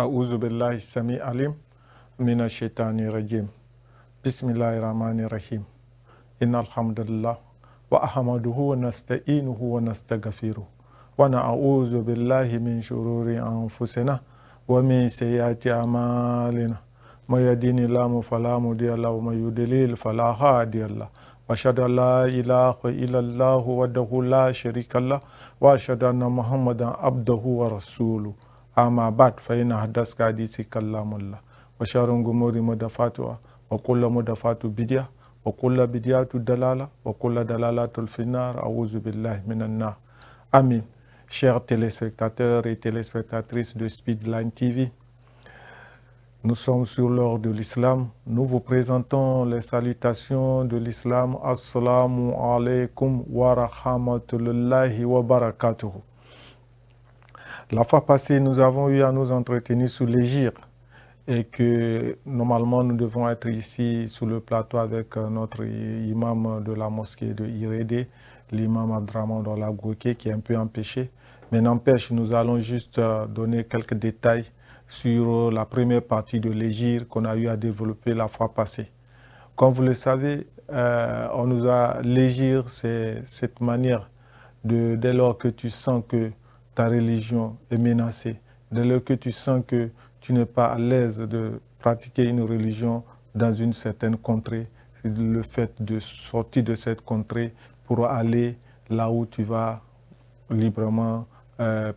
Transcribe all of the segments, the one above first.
أعوذ بالله السميع العليم من الشيطان الرجيم بسم الله الرحمن الرحيم إن الحمد لله وأحمده ونستعينه ونستغفره ونعوذ بالله من شرور أنفسنا ومن سيئات أعمالنا من يهده الله فلا مضل له ومن يضلل فلا هادي له وأشهد أن لا إله إلا الله وحده لا شريك له وأشهد أن محمدا عبده ورسوله أما بعد فإن أحدث الحديث كلام الله وشر الأمور محدثاتها وكل محدثات بدعة وكل بدعة ضلالة وكل ضلالة في النار أعوذ بالله من النار. Amin. Chers téléspectateurs et téléspectatrices de Speedline TV, nous sommes sur l'heure de l'islam. Nous vous présentons les salutations de l'islam. Assalamu alaikum wa rahmatullahi wa barakatuh. La fois passée, nous avons eu à nous entretenir sur l'Égypte et que normalement nous devons être ici sur le plateau avec notre imam de la mosquée de Irédé, l'imam Abdraman Dolagouké, qui est un peu empêché. Mais n'empêche, nous allons juste donner quelques détails sur la première partie de l'Égypte qu'on a eu à développer la fois passée. Comme vous le savez, on nous a l'Égypte, c'est cette manière dès lors que tu sens que ta religion est menacée, dès lors que tu sens que tu n'es pas à l'aise de pratiquer une religion dans une certaine contrée, le fait de sortir de cette contrée pour aller là où tu vas librement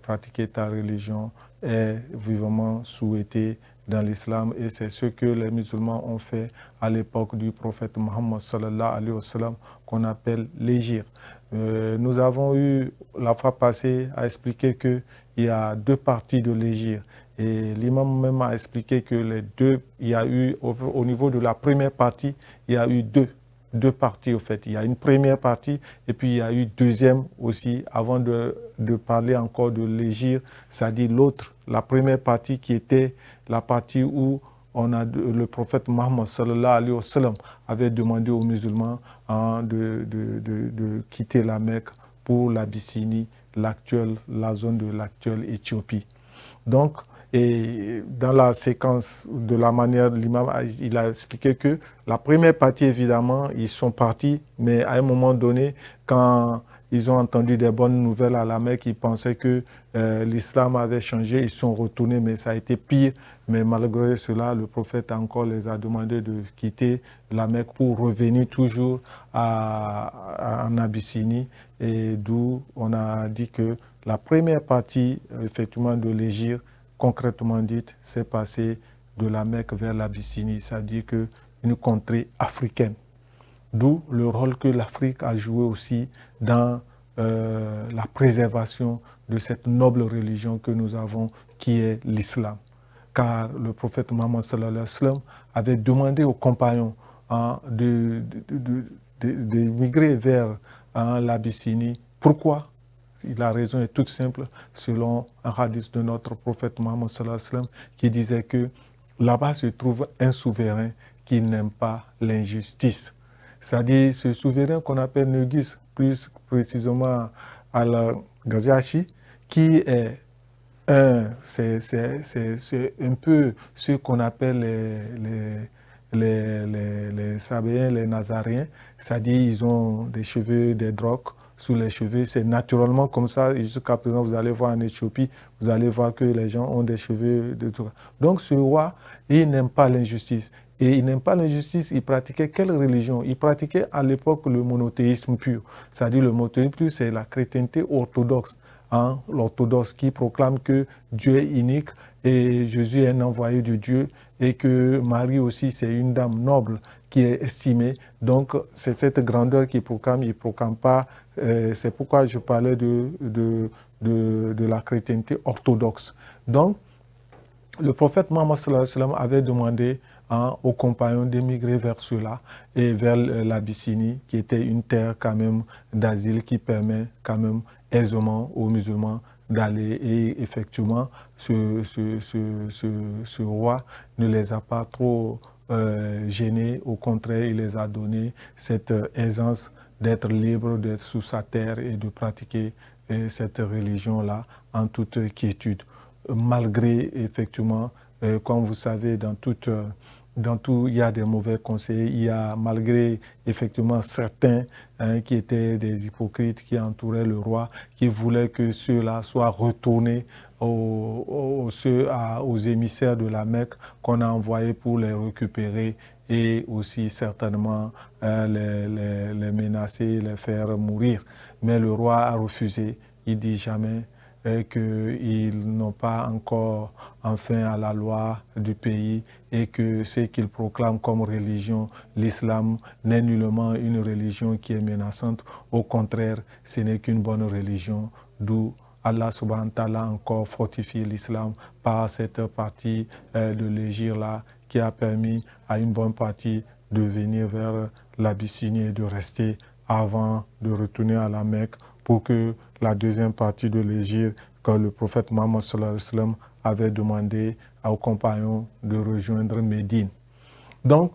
pratiquer ta religion est vivement souhaité dans l'islam, et c'est ce que les musulmans ont fait à l'époque du prophète Mohammed sallallahu alayhi wa sallam, qu'on appelle l'Hégire. Nous avons eu la fois passée à expliquer qu'il y a deux parties de l'Hégire, et l'imam même a expliqué que les deux, il y a eu au niveau de la première partie, il y a eu deux parties au fait. Il y a une première partie et puis il y a eu deuxième aussi, avant de parler encore de l'Hégire, c'est-à-dire l'autre, la première partie qui était la partie où le prophète Mohammed sallallahu alayhi wa sallam avait demandé aux musulmans de quitter la Mecque pour l'Abyssinie, la zone de l'actuelle Éthiopie. Donc, et dans la séquence de la manière, l'imam il a expliqué que la première partie, évidemment, ils sont partis, mais à un moment donné, quand ils ont entendu des bonnes nouvelles à la Mecque, ils pensaient que l'islam avait changé, ils sont retournés, mais ça a été pire. Mais malgré cela, le prophète encore les a demandé de quitter la Mecque pour revenir toujours en Abyssinie, et d'où on a dit que la première partie, effectivement, de l'Hégire, concrètement dite, c'est passé de la Mecque vers l'Abyssinie, c'est-à-dire qu'une contrée africaine. D'où le rôle que l'Afrique a joué aussi dans la préservation de cette noble religion que nous avons, qui est l'islam. Car le prophète Mohammed sallallahu alayhi wa sallam avait demandé aux compagnons de migrer vers l'Abyssinie. Pourquoi? La raison est toute simple, selon un hadith de notre prophète Mohammed sallallahu alayhi wa sallam, qui disait que là-bas se trouve un souverain qui n'aime pas l'injustice. C'est-à-dire ce souverain qu'on appelle Negus, plus précisément Al-Ghazashi, qui est c'est un peu ce qu'on appelle les Sabéens, les Nazaréens, c'est-à-dire ils ont des cheveux, des drogues sous les cheveux, c'est naturellement comme ça. Jusqu'à présent, vous allez voir en Éthiopie, vous allez voir que les gens ont des cheveux de tout. Donc ce roi, il n'aime pas l'injustice. Et il n'aime pas l'injustice, il pratiquait quelle religion? Il pratiquait à l'époque le monothéisme pur. C'est-à-dire le monothéisme pur, c'est la chrétienté orthodoxe. L'orthodoxe qui proclame que Dieu est unique et Jésus est un envoyé de Dieu, et que Marie aussi c'est une dame noble qui est estimée. Donc c'est cette grandeur qu'il proclame, il ne proclame pas. C'est pourquoi je parlais de la chrétienté orthodoxe. Donc le prophète Mohammed sallallahu alayhi wa sallam avait demandé aux compagnons d'émigrer vers cela et vers l'Abyssinie, qui était une terre quand même d'asile qui permet quand même aisément aux musulmans d'aller. Et effectivement, ce roi ne les a pas trop gênés. Au contraire, il les a donné cette aisance d'être libres, d'être sous sa terre et de pratiquer cette religion-là en toute quiétude. malgré effectivement, comme vous savez, dans tout, il y a des mauvais conseils. Il y a, malgré effectivement certains qui étaient des hypocrites qui entouraient le roi, qui voulaient que ceux-là soient retournés aux émissaires de la Mecque qu'on a envoyés pour les récupérer et aussi certainement les menacer, les faire mourir. Mais le roi a refusé. Il dit jamais qu'ils n'ont pas encore enfreint à la loi du pays et que ce qu'ils proclament comme religion, l'islam, n'est nullement une religion qui est menaçante. Au contraire, ce n'est qu'une bonne religion, d'où Allah subhanahu wa ta'ala encore fortifié l'islam par cette partie de l'Hégire-là qui a permis à une bonne partie de venir vers l'Abyssinie et de rester avant de retourner à la Mecque pour que la deuxième partie de l'Hégire que le prophète Mohammed sallallahu alayhi wa sallam avait demandé aux compagnons de rejoindre Médine. Donc,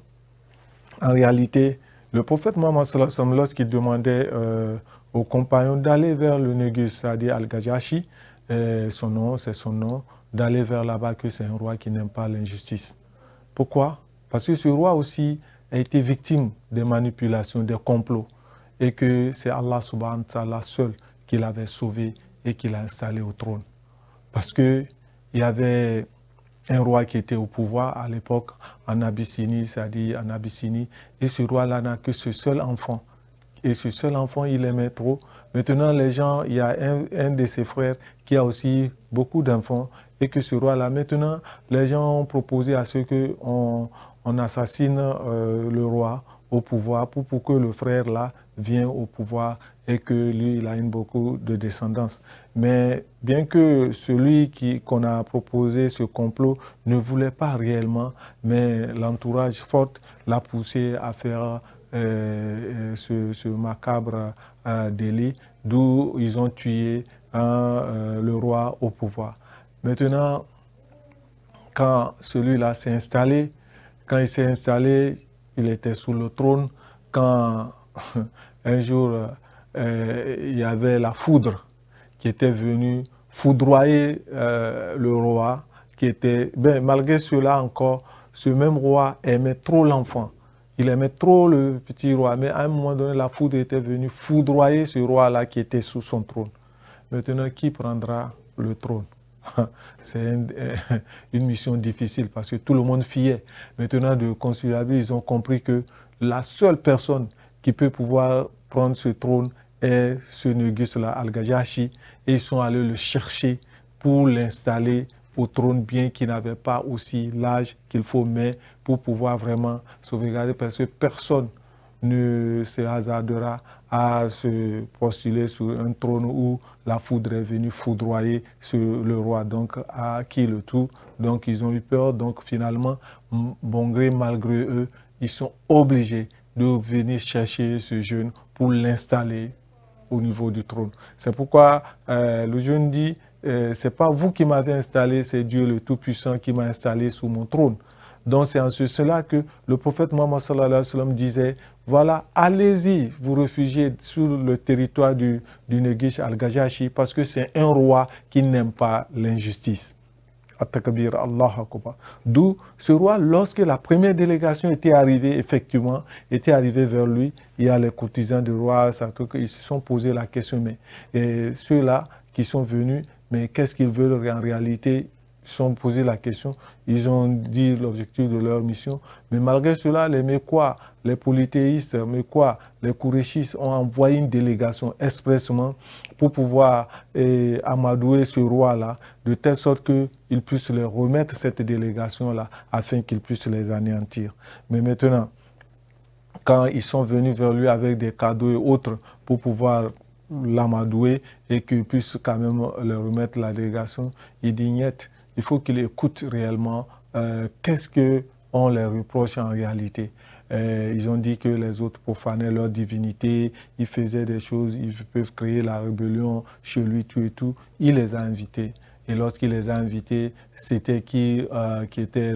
en réalité, le prophète Mohammed sallallahu alayhi wa sallam, lorsqu'il demandait aux compagnons d'aller vers le Négus, c'est-à-dire Al-Gajashi, son nom, c'est son nom, d'aller vers là-bas, que c'est un roi qui n'aime pas l'injustice. Pourquoi? Parce que ce roi aussi a été victime des manipulations, des complots, et que c'est Allah subhanahu wa ta'ala seul qui l'avait sauvé et qui l'a installé au trône. Parce qu'il y avait un roi qui était au pouvoir à l'époque en Abyssinie, c'est-à-dire en Abyssinie, et ce roi-là n'a que ce seul enfant. Et ce seul enfant, il aimait trop. Maintenant, les gens, il y a un de ses frères qui a aussi beaucoup d'enfants, et que ce roi-là, maintenant, les gens ont proposé à ce qu'on assassine le roi au pouvoir pour que le frère-là vienne au pouvoir et que lui, il a beaucoup de descendance. Mais bien que celui qu'on a proposé ce complot ne voulait pas réellement, mais l'entourage fort l'a poussé à faire ce macabre délit, d'où ils ont tué le roi au pouvoir. Maintenant, quand celui-là s'est installé, quand il s'est installé, il était sous le trône. Quand un jour, il y avait la foudre qui était venue foudroyer le roi, qui était, malgré cela encore, ce même roi aimait trop l'enfant. Il aimait trop le petit roi, mais à un moment donné, la foudre était venue foudroyer ce roi-là qui était sous son trône. Maintenant, qui prendra le trône? C'est une mission difficile parce que tout le monde fuyait. Maintenant, de conciliabule, ils ont compris que la seule personne qui peut pouvoir prendre ce trône est ce Négus-là, Al-Gajashi, et ils sont allés le chercher pour l'installer au trône, bien qu'il n'avait pas aussi l'âge qu'il faut, mais pour pouvoir vraiment sauvegarder, parce que personne ne se hasardera à se postuler sur un trône où la foudre est venue foudroyer sur le roi, donc à qui le tout. Donc ils ont eu peur, donc finalement, bon gré, malgré eux, ils sont obligés de venir chercher ce jeune pour l'installer au niveau du trône. C'est pourquoi le jeune dit, c'est pas vous qui m'avez installé, c'est Dieu le Tout-Puissant qui m'a installé sous mon trône. Donc c'est en cela que le prophète Mohammed sallallahu alayhi wa sallam disait, voilà, allez-y, vous réfugiez sur le territoire du Négus Al-Gajashi parce que c'est un roi qui n'aime pas l'injustice. At-Takbir, Allah Akbar. D'où ce roi, lorsque la première délégation était arrivée, effectivement, était arrivée vers lui, il y a les courtisans du roi, ils se sont posé la question, mais ceux-là qui sont venus, mais qu'est-ce qu'ils veulent en réalité? Ils se sont posé la question, ils ont dit l'objectif de leur mission, mais malgré cela, les Mécois, les polythéistes, Mécois, les Kouréchistes ont envoyé une délégation expressement pour pouvoir amadouer ce roi-là, de telle sorte qu'il puisse leur remettre cette délégation-là, afin qu'il puisse les anéantir. Mais maintenant, quand ils sont venus vers lui avec des cadeaux et autres pour pouvoir l'amadouer et qu'il puisse quand même leur remettre la délégation, il dit niet, il faut qu'il écoute réellement qu'est-ce qu'on les reproche en réalité. Ils ont dit que les autres profanaient leur divinité, ils faisaient des choses, ils peuvent créer la rébellion chez lui, tout et tout. Il les a invités. Et lorsqu'il les a invités, c'était qui était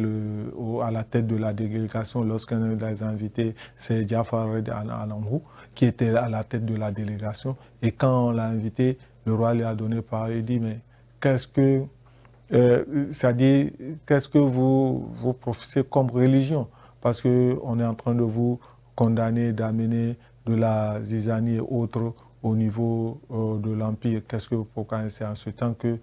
à la tête de la délégation. Lorsqu'un des invités, c'est Jafar al-Amrou, qui était à la tête de la délégation. Et quand on l'a invité, le roi lui a donné parole. Il dit, mais qu'est-ce que c'est-à-dire, qu'est-ce que vous professez comme religion? Parce qu'on est en train de vous condamner, d'amener de la zizanie et autres au niveau de l'Empire. Qu'est-ce que vous proclamez? C'est en ce temps que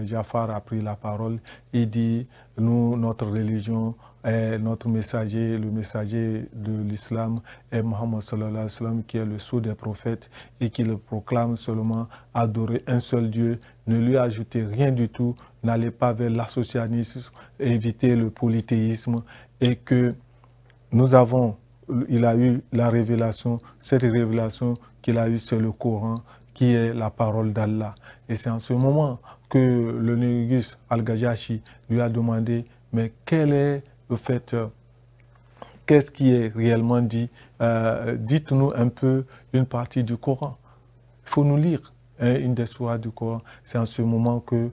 Jafar a pris la parole. Il dit, nous, notre religion, notre messager, le messager de l'islam est Mohammed sallallahu alayhi wa sallam, qui est le sceau des prophètes et qui le proclame seulement adorer un seul Dieu, ne lui ajouter rien du tout, n'allez pas vers l'associationnisme, éviter le polythéisme, et que il a eu la révélation, cette révélation qu'il a eue, c'est le Coran, qui est la parole d'Allah. Et c'est en ce moment que le Négus Al-Gajashi lui a demandé, mais quel est le fait, qu'est-ce qui est réellement dit? Dites-nous un peu une partie du Coran. Il faut nous lire une des sourates du Coran. C'est en ce moment que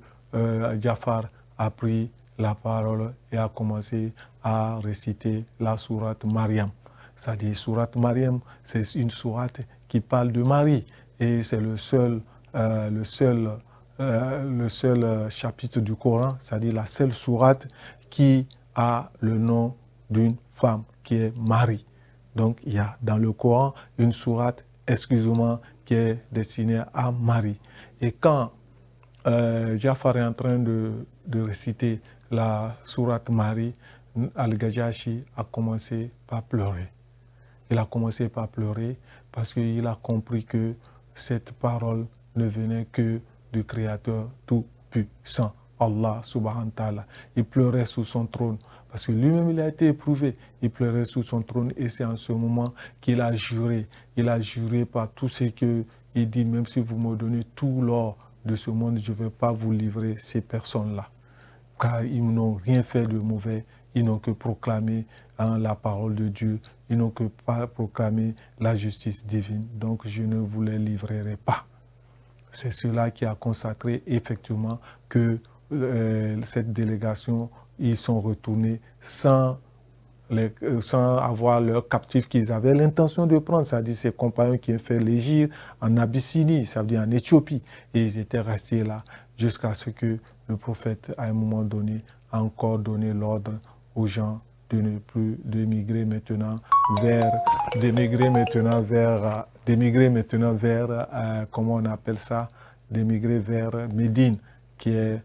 Jafar a pris la parole et a commencé à réciter la sourate Mariam. C'est-à-dire, sourate Mariam, c'est une sourate qui parle de Marie. Et c'est le seul chapitre du Coran, c'est-à-dire la seule sourate qui a le nom d'une femme, qui est Marie. Donc, il y a dans le Coran une sourate exclusivement qui est destinée à Marie. Et quand Jafar est en train de réciter la sourate Marie, Al-Gajashi a commencé par pleurer. Il a commencé par pleurer parce qu'il a compris que cette parole ne venait que du Créateur tout-puissant, Allah subhanahu wa ta'ala. Il pleurait sous son trône parce que lui-même il a été éprouvé. Il pleurait sous son trône et c'est en ce moment qu'il a juré. Il a juré par tout ce qu'il dit, même si vous me donnez tout l'or de ce monde, je ne vais pas vous livrer ces personnes-là. Car ils n'ont rien fait de mauvais, ils n'ont que proclamé la parole de Dieu, ils n'ont que proclamé la justice divine. Donc je ne vous les livrerai pas. C'est cela qui a consacré effectivement que cette délégation, ils sont retournés sans avoir leurs captifs qu'ils avaient l'intention de prendre, c'est-à-dire ces compagnons qui ont fait l'égir en Abyssinie, ça veut dire en Éthiopie. Et ils étaient restés là jusqu'à ce que le prophète, à un moment donné, a encore donné l'ordre aux gens de ne plus d'émigrer maintenant vers, comment on appelle ça, d'émigrer vers Médine, qui est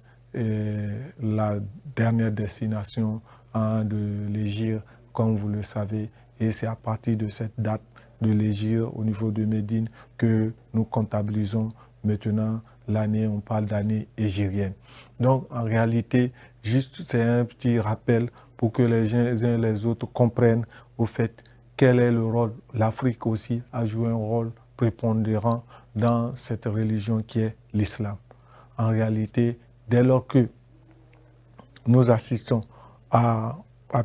la dernière destination de l'Égypte, comme vous le savez. Et c'est à partir de cette date de l'Égypte au niveau de Médine que nous comptabilisons maintenant l'année, on parle d'année égérienne. Donc en réalité, juste c'est un petit rappel pour que les uns et les autres comprennent au fait quel est le rôle. L'Afrique aussi a joué un rôle prépondérant dans cette religion qui est l'islam. En réalité, dès lors que nous assistons à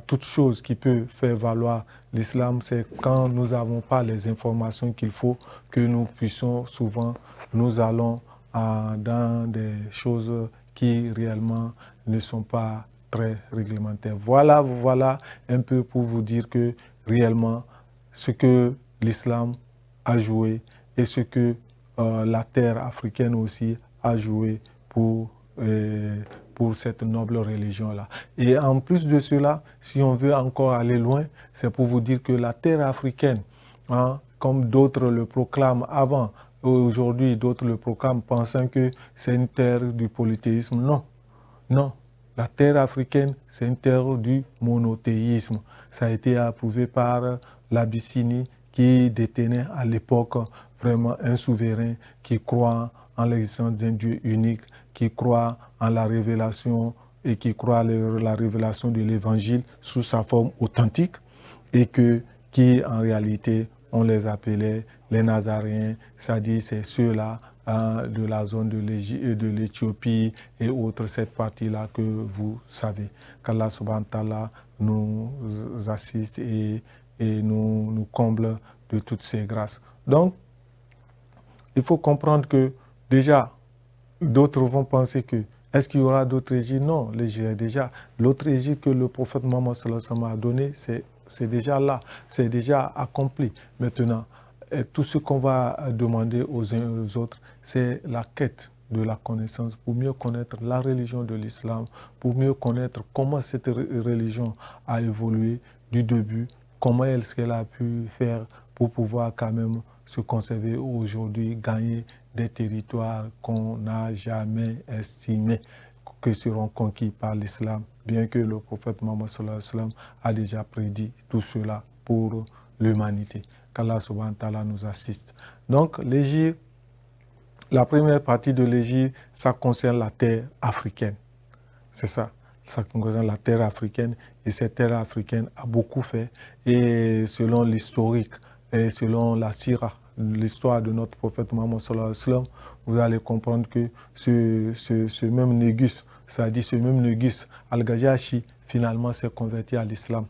toute chose qui peut faire valoir l'islam, c'est quand nous n'avons pas les informations qu'il faut que nous puissions souvent, nous allons dans des choses qui réellement ne sont pas très réglementaires. Voilà un peu pour vous dire que réellement ce que l'islam a joué et ce que la terre africaine aussi a joué pour cette noble religion-là. Et en plus de cela, si on veut encore aller loin, c'est pour vous dire que la terre africaine, comme d'autres le proclament avant, aujourd'hui d'autres le proclament pensant que c'est une terre du polythéisme. Non, non. La terre africaine, c'est une terre du monothéisme. Ça a été approuvé par l'Abyssinie qui détenait à l'époque vraiment un souverain qui croit en l'existence d'un Dieu unique, qui croit en la révélation et qui croit à la révélation de l'Évangile sous sa forme authentique et qui en réalité, on les appelait les Nazaréens, c'est-à-dire c'est ceux-là de la zone de l'Éthiopie et autres, cette partie-là que vous savez. Qu'Allah subhanahu wa ta'ala nous assiste et nous comble de toutes ces grâces. Donc, il faut comprendre que déjà, d'autres vont penser que est-ce qu'il y aura d'autres Égyptes? Non, l'Égypte déjà. L'autre Égypte que le prophète Mohammed sallallahu alayhi wa sallam a donné, c'est déjà là, c'est déjà accompli. Maintenant, tout ce qu'on va demander aux uns et aux autres, c'est la quête de la connaissance, pour mieux connaître la religion de l'islam, pour mieux connaître comment cette religion a évolué du début, comment est-ce qu'elle a pu faire pour pouvoir quand même se conserver aujourd'hui, gagner des territoires qu'on n'a jamais estimés que seront conquis par l'islam, bien que le prophète Mohammed sallallahu alayhi wa sallam a déjà prédit tout cela pour l'humanité. Qu'Allah subhanahu wa ta'ala nous assiste. Donc, l'Égypte, la première partie de l'Égypte, ça concerne la terre africaine. C'est ça. Ça concerne la terre africaine. Et cette terre africaine a beaucoup fait. Et selon l'historique, et selon la sira, l'histoire de notre prophète Mohammed sallallahu alayhi wa sallam, vous allez comprendre que ce même Négus, c'est-à-dire ce même Négus, Al-Gajashi, finalement s'est converti à l'islam.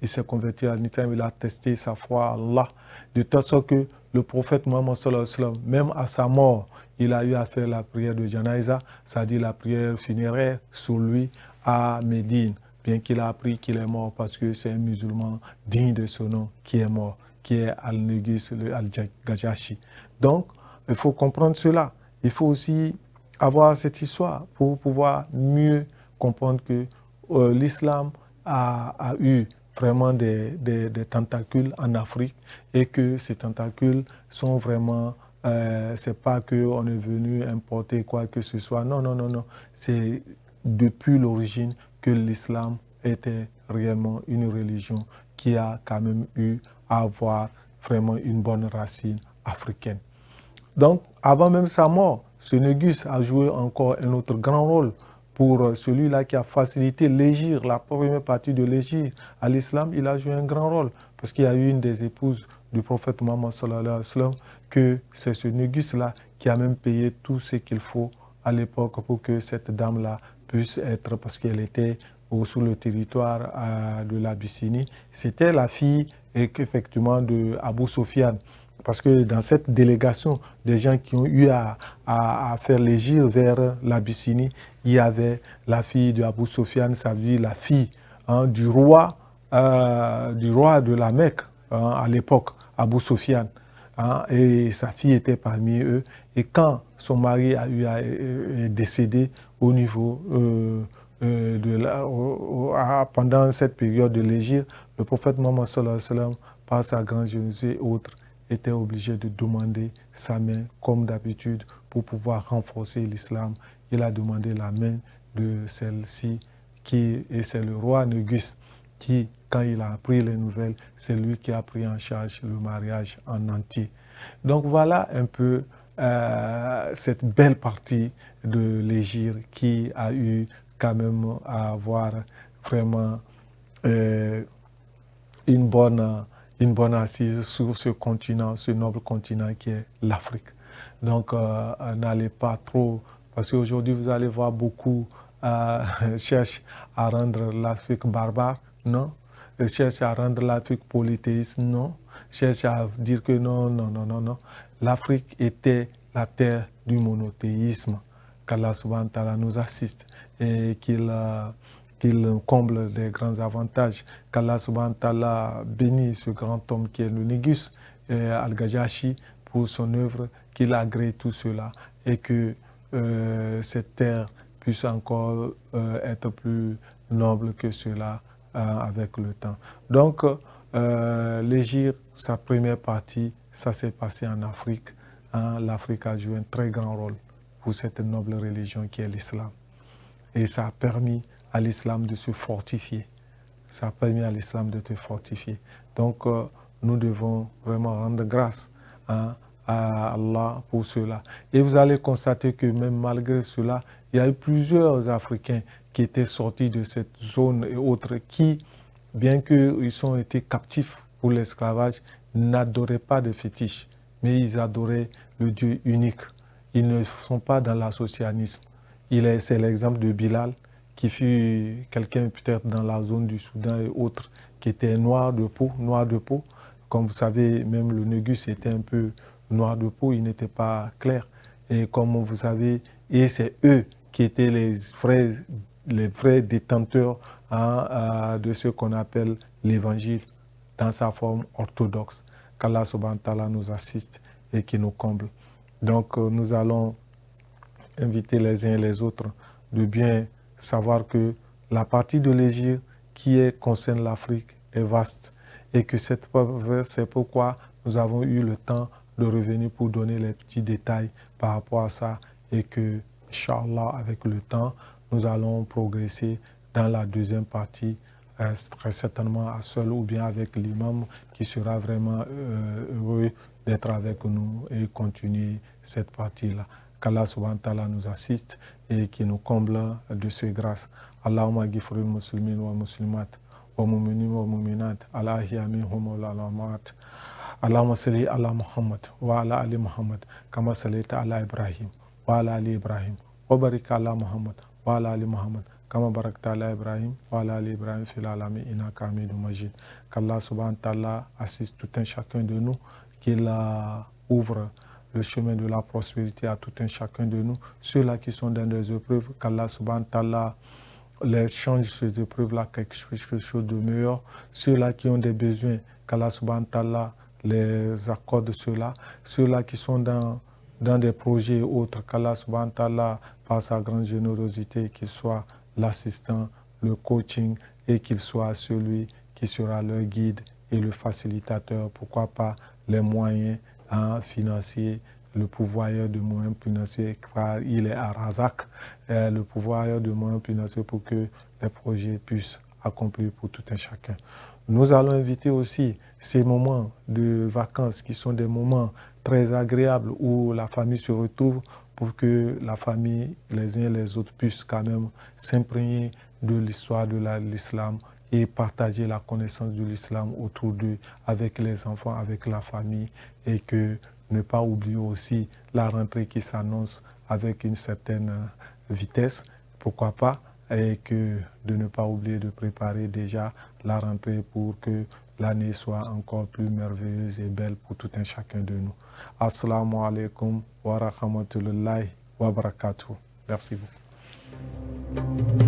Il s'est converti à l'islam, il a testé sa foi à Allah, de telle sorte que le prophète Mohammed sallallahu alayhi wa sallam, même à sa mort, il a eu à faire la prière de Janaïza, c'est-à-dire la prière funéraire sur lui à Médine, bien qu'il a appris qu'il est mort parce que c'est un musulman digne de ce nom qui est mort, qui est Al-Négus, Al-Gajashi. Donc, il faut comprendre cela. Il faut aussi avoir cette histoire pour pouvoir mieux comprendre que l'islam a eu vraiment des tentacules en Afrique et que ces tentacules sont vraiment, c'est pas qu'on est venu importer quoi que ce soit. Non, non, non, non. C'est depuis l'origine que l'islam était réellement une religion qui a quand même eu à avoir vraiment une bonne racine africaine. Donc, avant même sa mort, ce Négus a joué encore un autre grand rôle pour celui-là qui a facilité l'égir, la première partie de l'égir à l'islam. Il a joué un grand rôle parce qu'il y a eu une des épouses du prophète Mohammed sallallahu alayhi wa sallam, que c'est ce Négus-là qui a même payé tout ce qu'il faut à l'époque pour que cette dame-là puisse être, parce qu'elle était sous le territoire de l'Abyssinie. C'était la fille effectivement de Abu Sofyan. Parce que dans cette délégation des gens qui ont eu à faire l'égir vers l'Abyssinie, il y avait la fille de Abu Sofyan, ça veut dire la fille du roi de la Mecque à l'époque, Abu Sofyan. Et sa fille était parmi eux. Et quand son mari est décédé au niveau pendant cette période de l'égir, le prophète Mohammed sallallahu alayhi wa sallam, par sa grande générosité et autres, était obligé de demander sa main, comme d'habitude, pour pouvoir renforcer l'islam. Il a demandé la main de celle-ci, et c'est le roi Négus qui, quand il a appris les nouvelles, c'est lui qui a pris en charge le mariage en entier. Donc voilà un peu cette belle partie de l'Égypte qui a eu quand même à avoir vraiment une bonne assise sur ce continent, ce noble continent qui est l'Afrique. Donc, n'allez pas trop, parce qu'aujourd'hui, vous allez voir beaucoup cherchent à rendre l'Afrique barbare, non. Cherchent à rendre l'Afrique polythéiste, non. Cherchent à dire que non, non, non, non, non. L'Afrique était la terre du monothéisme. Qu'Allah subhanahu wa ta'ala nous assiste et qu'il comble des grands avantages. Qu'Allah subhanahu wa ta'ala bénisse ce grand homme qui est le Négus, Al-Gajashi, pour son œuvre, qu'il agrée tout cela et que cette terre puisse encore être plus noble que cela avec le temps. Donc, l'Égypte, sa première partie, ça s'est passé en Afrique. L'Afrique a joué un très grand rôle pour cette noble religion qui est l'islam. Et ça a permis à l'islam de se fortifier. Ça a permis à l'islam de se fortifier. Donc, nous devons vraiment rendre grâce à Allah pour cela. Et vous allez constater que même malgré cela, il y a eu plusieurs Africains qui étaient sortis de cette zone et autres qui, bien qu'ils ont été captifs pour l'esclavage, n'adoraient pas de fétiches, mais ils adoraient le Dieu unique. Ils ne sont pas dans l'associanisme. C'est l'exemple de Bilal, qui fut quelqu'un peut-être dans la zone du Soudan et autres, qui était noir de peau. Comme vous savez, même le Négus était un peu noir de peau, il n'était pas clair. Et comme vous savez, et c'est eux qui étaient les vrais détenteurs de ce qu'on appelle l'évangile dans sa forme orthodoxe. Qu'Allah subhanahu wa ta'ala nous assiste et qui nous comble. Donc nous allons inviter les uns et les autres de bien savoir que la partie de l'Égypte concerne l'Afrique est vaste et que c'est pourquoi nous avons eu le temps de revenir pour donner les petits détails par rapport à ça et que, Inch'Allah, avec le temps, nous allons progresser dans la deuxième partie, très certainement à seul ou bien avec l'imam qui sera vraiment heureux d'être avec nous et continuer cette partie-là. Qu'Allah subhanahu wa ta'ala nous assiste et qui nous comble de ses grâces. Allahumma ghifril muslimin wa muslimat wa mu'minin wa mu'minat ala ahya minhum wa ala amwat. Allahumma salli ala Muhammad wa ala ali Muhammad kama sallaita ala Ibrahim wa ala ali Ibrahim wa barik ala Muhammad wa ala ali Muhammad kama barakta ala Ibrahim wa ala ali Ibrahim fil alamin innaka hamidum majid. Qu'Allah subhanahu wa ta'ala assiste tout un chacun de nous, qu'il ouvre le chemin de la prospérité à tout un chacun de nous. Ceux-là qui sont dans des épreuves, qu'Allah subhanahu wa ta'ala les change ces épreuves-là quelque chose de meilleur. Ceux-là qui ont des besoins, qu'Allah subhanahu wa ta'ala les accorde ceux-là. Ceux-là qui sont dans des projets autres, qu'Allah subhanahu wa ta'ala, par sa grande générosité, qu'il soit l'assistant, le coaching et qu'il soit celui qui sera leur guide et le facilitateur, pourquoi pas les moyens financiers, le pourvoyeur de moyens financiers, car il est à Razak, le pourvoyeur de moyens financiers pour que les projets puissent accomplir pour tout un chacun. Nous allons inviter aussi ces moments de vacances qui sont des moments très agréables où la famille se retrouve pour que la famille, les uns et les autres, puissent quand même s'imprégner de l'histoire de l'islam et partager la connaissance de l'islam autour d'eux, avec les enfants, avec la famille, et que ne pas oublier aussi la rentrée qui s'annonce avec une certaine vitesse, pourquoi pas, et que de ne pas oublier de préparer déjà la rentrée pour que l'année soit encore plus merveilleuse et belle pour tout un chacun de nous. Assalamu alaikum wa rahmatullahi wa barakatuh. Merci beaucoup.